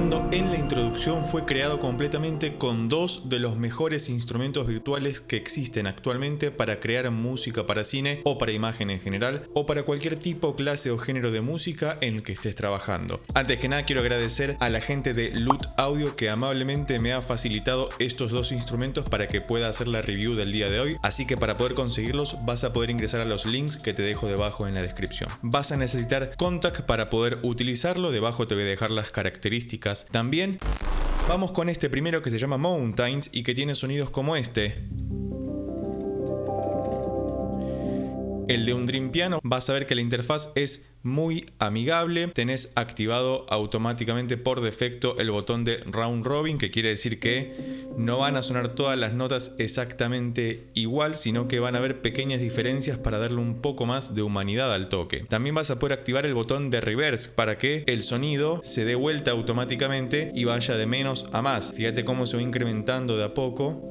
escuchando en la introducción fue creado completamente con dos de los mejores instrumentos virtuales que existen actualmente para crear música para cine o para imagen en general o para cualquier tipo, clase o género de música en el que estés trabajando. Antes que nada quiero agradecer a la gente de Loot Audio que amablemente me ha facilitado estos dos instrumentos para que pueda hacer la review del día de hoy, así que para poder conseguirlos vas a poder ingresar a los links que te dejo debajo en la descripción. Vas a necesitar Kontakt para poder utilizarlo, debajo te voy a dejar las características también. Vamos con este primero que se llama Mountains y que tiene sonidos como este. El de un Dream Piano, vas a ver que la interfaz es muy amigable. Tenés activado automáticamente por defecto el botón de Round Robin, que quiere decir que no van a sonar todas las notas exactamente igual, sino que van a haber pequeñas diferencias para darle un poco más de humanidad al toque. También vas a poder activar el botón de Reverse para que el sonido se dé vuelta automáticamente y vaya de menos a más. Fíjate cómo se va incrementando de a poco.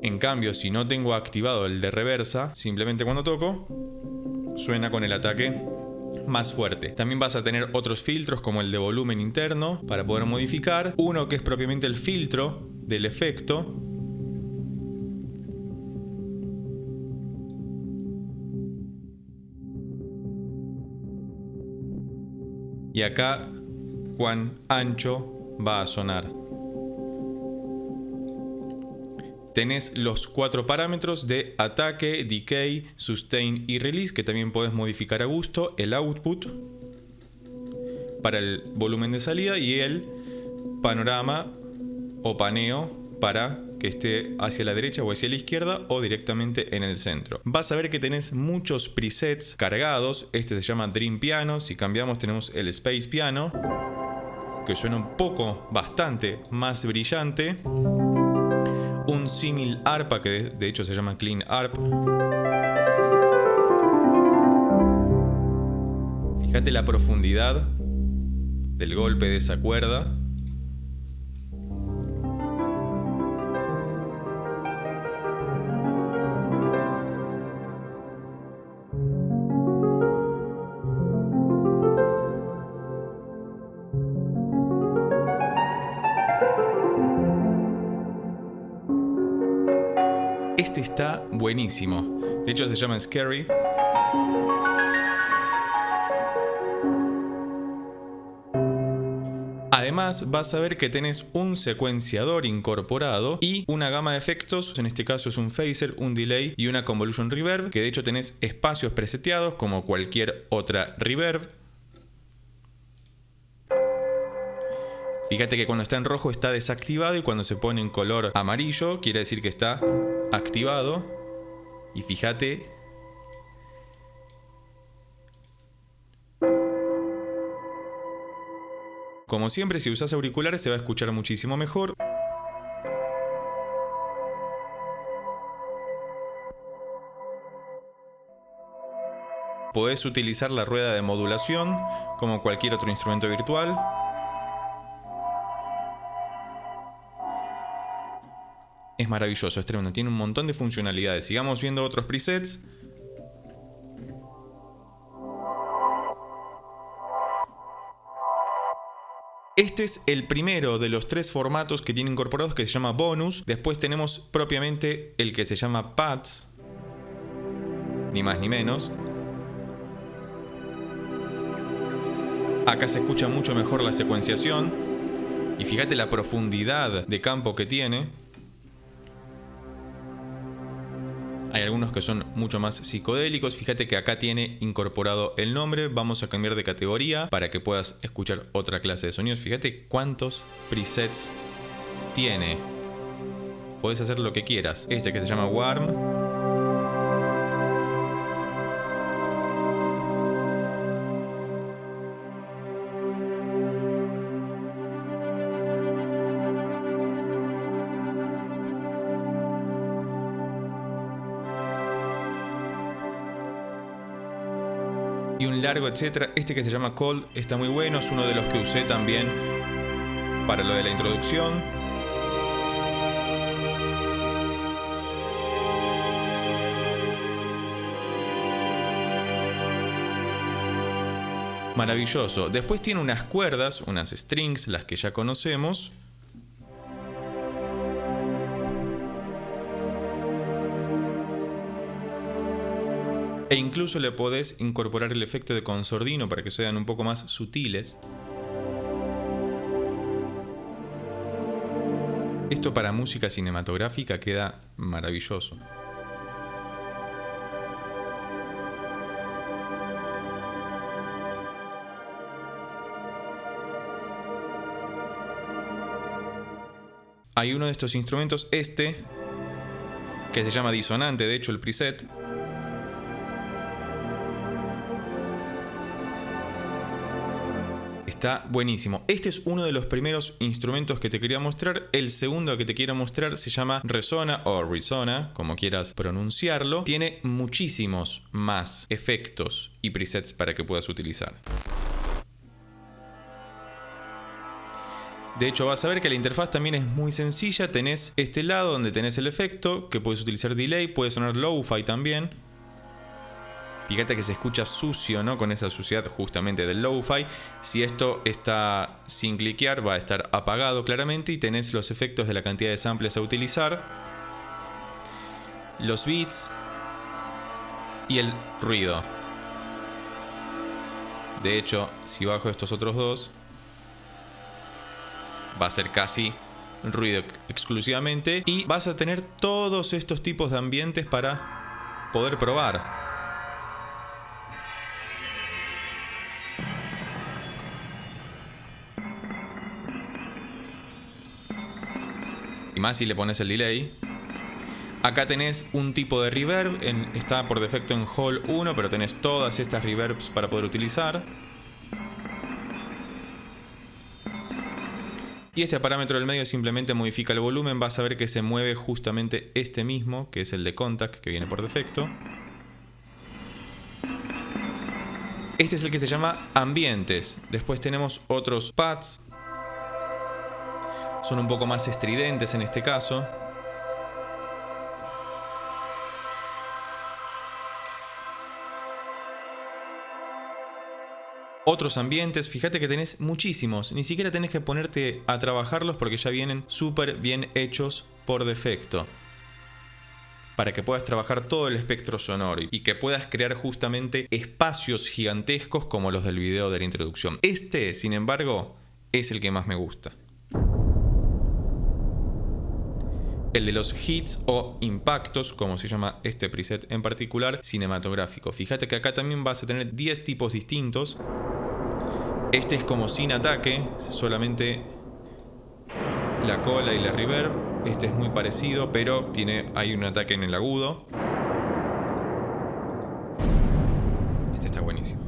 En cambio, si no tengo activado el de reversa, simplemente cuando toco, suena con el ataque más fuerte. También vas a tener otros filtros como el de volumen interno para poder modificar. Uno que es propiamente el filtro del efecto. Y acá, cuán ancho va a sonar. Tenés los 4 parámetros de ataque, decay, sustain y release que también podés modificar a gusto. El output para el volumen de salida y el panorama o paneo para que esté hacia la derecha o hacia la izquierda o directamente en el centro. Vas a ver que tenés muchos presets cargados. Este se llama Dream Piano. Si cambiamos tenemos el Space Piano, que suena un poco, bastante más brillante. Un símil arpa que de hecho se llama Clean Arp. Fíjate la profundidad del golpe de esa cuerda. Este está buenísimo. De hecho se llama Scary. Además vas a ver que tenés un secuenciador incorporado y una gama de efectos. En este caso es un phaser, un delay y una convolution reverb, que de hecho tenés espacios preseteados como cualquier otra reverb. Fíjate que cuando está en rojo está desactivado y cuando se pone en color amarillo quiere decir que está activado. Y fíjate como siempre, si usas auriculares se va a escuchar muchísimo mejor. Podés utilizar la rueda de modulación como cualquier otro instrumento virtual. Es maravilloso, es tremendo, tiene un montón de funcionalidades. Sigamos viendo otros presets. Este es el primero de los 3 formatos que tiene incorporados, que se llama Bonus. Después tenemos propiamente el que se llama Pads, ni más ni menos. Acá se escucha mucho mejor la secuenciación. Y fíjate la profundidad de campo que tiene. Hay algunos que son mucho más psicodélicos. Fíjate que acá tiene incorporado el nombre. Vamos a cambiar de categoría para que puedas escuchar otra clase de sonidos. Fíjate cuántos presets tiene. Podés hacer lo que quieras. Este que se llama Warm. Y un largo, etcétera. Este que se llama Cold está muy bueno, es uno de los que usé también para lo de la introducción. Maravilloso. Después tiene unas cuerdas, unas strings, las que ya conocemos. E incluso le podés incorporar el efecto de consordino para que sean un poco más sutiles. Esto para música cinematográfica queda maravilloso. Hay uno de estos instrumentos, que se llama disonante, de hecho el preset. Está buenísimo. Este es uno de los primeros instrumentos que te quería mostrar. El segundo que te quiero mostrar se llama Resona o Resona, como quieras pronunciarlo. Tiene muchísimos más efectos y presets para que puedas utilizar. De hecho, vas a ver que la interfaz también es muy sencilla. Tenés este lado donde tenés el efecto, que puedes utilizar delay, puede sonar lo-fi también. Fíjate que se escucha sucio, ¿no? Con esa suciedad justamente del lo-fi. Si esto está sin cliquear, va a estar apagado claramente. Y tenés los efectos de la cantidad de samples a utilizar, los beats y el ruido. De hecho, si bajo estos otros dos, va a ser casi ruido exclusivamente. Y vas a tener todos estos tipos de ambientes para poder probar. Y más si le pones el delay. Acá tenés un tipo de reverb. Está por defecto en Hall 1, pero tenés todas estas reverbs para poder utilizar. Y este parámetro del medio simplemente modifica el volumen. Vas a ver que se mueve justamente este mismo, que es el de Kontakt, que viene por defecto. Este es el que se llama ambientes. Después tenemos otros pads. Son un poco más estridentes en este caso. Otros ambientes, fíjate que tenés muchísimos. Ni siquiera tenés que ponerte a trabajarlos porque ya vienen súper bien hechos por defecto. Para que puedas trabajar todo el espectro sonoro y que puedas crear justamente espacios gigantescos como los del video de la introducción. Este, sin embargo, es el que más me gusta. El de los hits o impactos, como se llama este preset en particular, cinematográfico. Fíjate que acá también vas a tener 10 tipos distintos. Este es como sin ataque, solamente la cola y la reverb. Este es muy parecido, pero hay un ataque en el agudo. Este está buenísimo.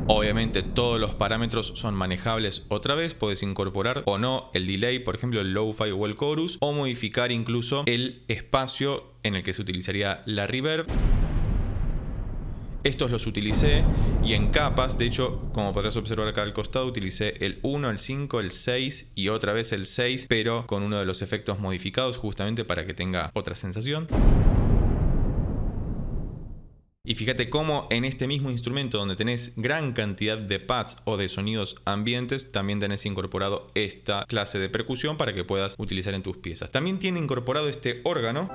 Obviamente todos los parámetros son manejables otra vez, puedes incorporar o no el delay, por ejemplo el lo-fi o el chorus, o modificar incluso el espacio en el que se utilizaría la reverb. Estos los utilicé y en capas, de hecho, como podrás observar acá al costado, utilicé el 1, el 5, el 6 y otra vez el 6, pero con uno de los efectos modificados justamente para que tenga otra sensación. Y fíjate cómo en este mismo instrumento donde tenés gran cantidad de pads o de sonidos ambientes, también tenés incorporado esta clase de percusión para que puedas utilizar en tus piezas. También tiene incorporado este órgano.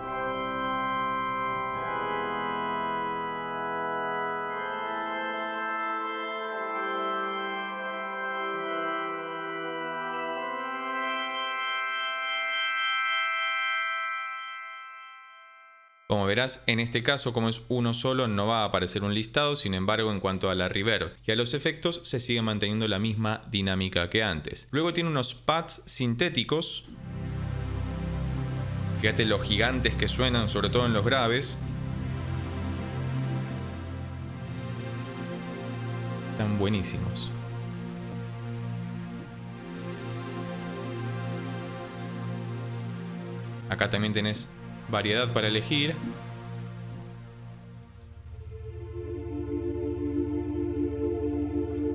Como verás, en este caso, como es uno solo, no va a aparecer un listado. Sin embargo, en cuanto a la reverb y a los efectos, se sigue manteniendo la misma dinámica que antes. Luego tiene unos pads sintéticos. Fíjate los gigantes que suenan, sobre todo en los graves. Están buenísimos. Acá también tenés variedad para elegir.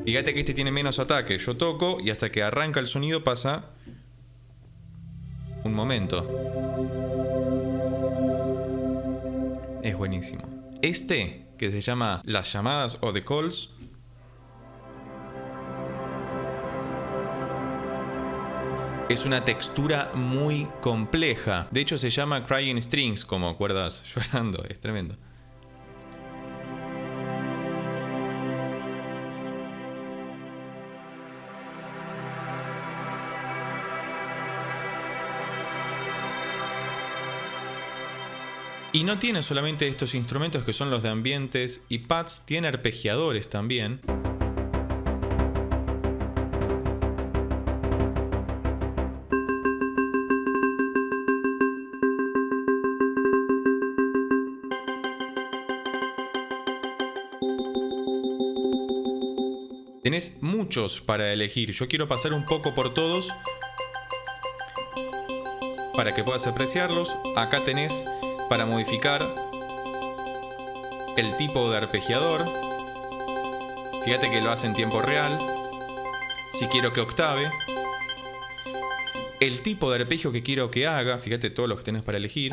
Fíjate que este tiene menos ataque. Yo toco y hasta que arranca el sonido pasa un momento. Es buenísimo. Este, que se llama Las llamadas o The Calls, es una textura muy compleja. De hecho se llama Crying Strings, como cuerdas llorando. Es tremendo. Y no tiene solamente estos instrumentos que son los de ambientes y pads, tiene arpegiadores también. Tenés muchos para elegir. Yo quiero pasar un poco por todos para que puedas apreciarlos. Acá tenés para modificar el tipo de arpegiador. Fíjate que lo hace en tiempo real. Si quiero que octave. El tipo de arpegio que quiero que haga. Fíjate todos los que tenés para elegir.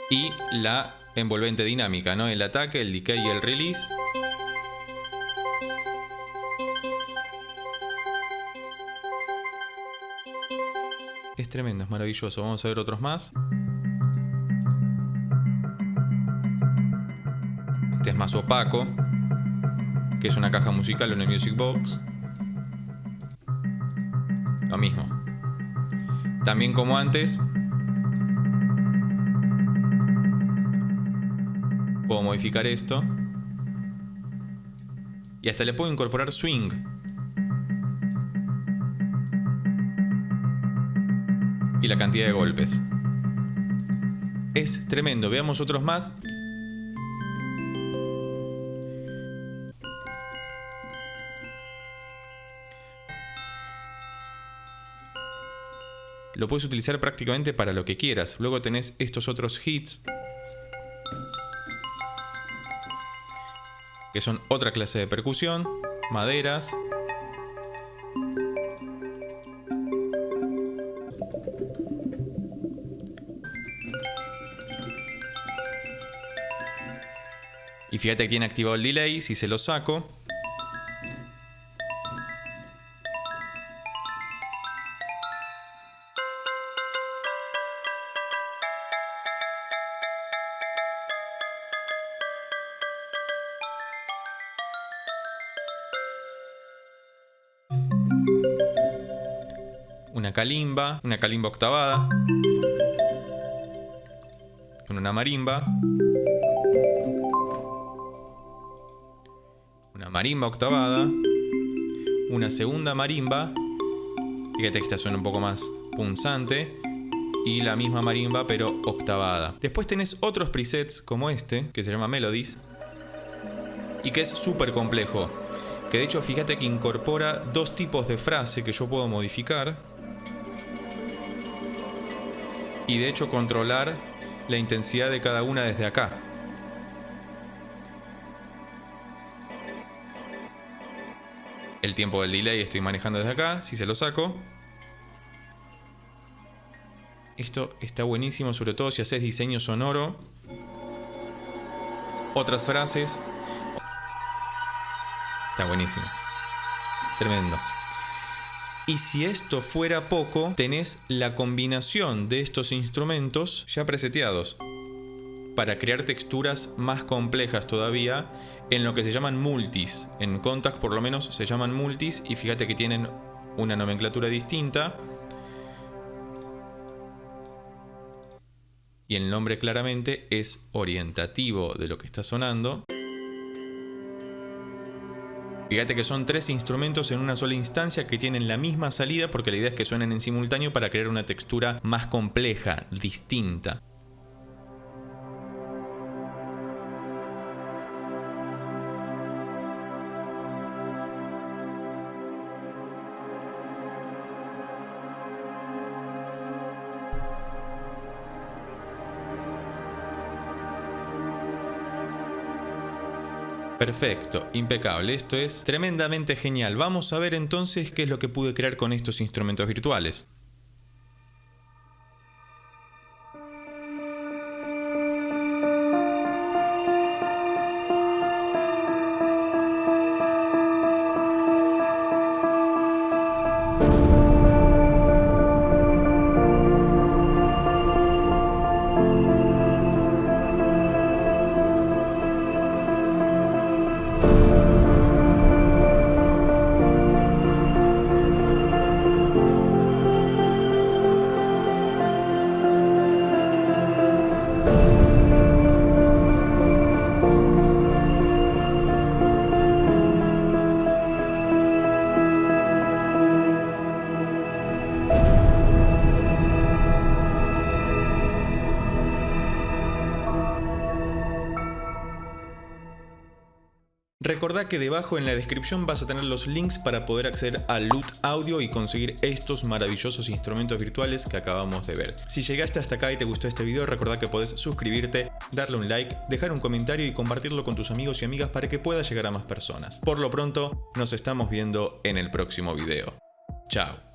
Y la envolvente dinámica, ¿no? El ataque, el decay y el release. Es tremendo, es maravilloso. Vamos a ver otros más. Este es más opaco, que es una caja musical o una music box. Lo mismo. También como antes, puedo modificar esto. Y hasta le puedo incorporar swing. Y la cantidad de golpes. Es tremendo. Veamos otros más. Lo puedes utilizar prácticamente para lo que quieras. Luego tenés estos otros hits, que son otra clase de percusión. Maderas. Y fíjate que tiene activado el delay. Si se lo saco, una calimba octavada, con una marimba, una marimba octavada, una segunda marimba, fíjate que esta suena un poco más punzante, y la misma marimba pero octavada. Después tenés otros presets como este, que se llama Melodies, y que es súper complejo, que de hecho fíjate que incorpora dos tipos de frase que yo puedo modificar, y de hecho controlar la intensidad de cada una desde acá. El tiempo del delay estoy manejando desde acá. Si se lo saco, esto está buenísimo, sobre todo si haces diseño sonoro. Otras frases. Está buenísimo. Tremendo. Y si esto fuera poco, tenés la combinación de estos instrumentos ya preseteados para crear texturas más complejas todavía en lo que se llaman multis. En Kontakt por lo menos se llaman multis y fíjate que tienen una nomenclatura distinta. Y el nombre claramente es orientativo de lo que está sonando. Fíjate que son 3 instrumentos en una sola instancia que tienen la misma salida porque la idea es que suenen en simultáneo para crear una textura más compleja, distinta. Perfecto, impecable, esto es tremendamente genial. Vamos a ver entonces qué es lo que pude crear con estos instrumentos virtuales. Recordá que debajo en la descripción vas a tener los links para poder acceder al Loot Audio y conseguir estos maravillosos instrumentos virtuales que acabamos de ver. Si llegaste hasta acá y te gustó este video, recordá que podés suscribirte, darle un like, dejar un comentario y compartirlo con tus amigos y amigas para que pueda llegar a más personas. Por lo pronto, nos estamos viendo en el próximo video. Chao.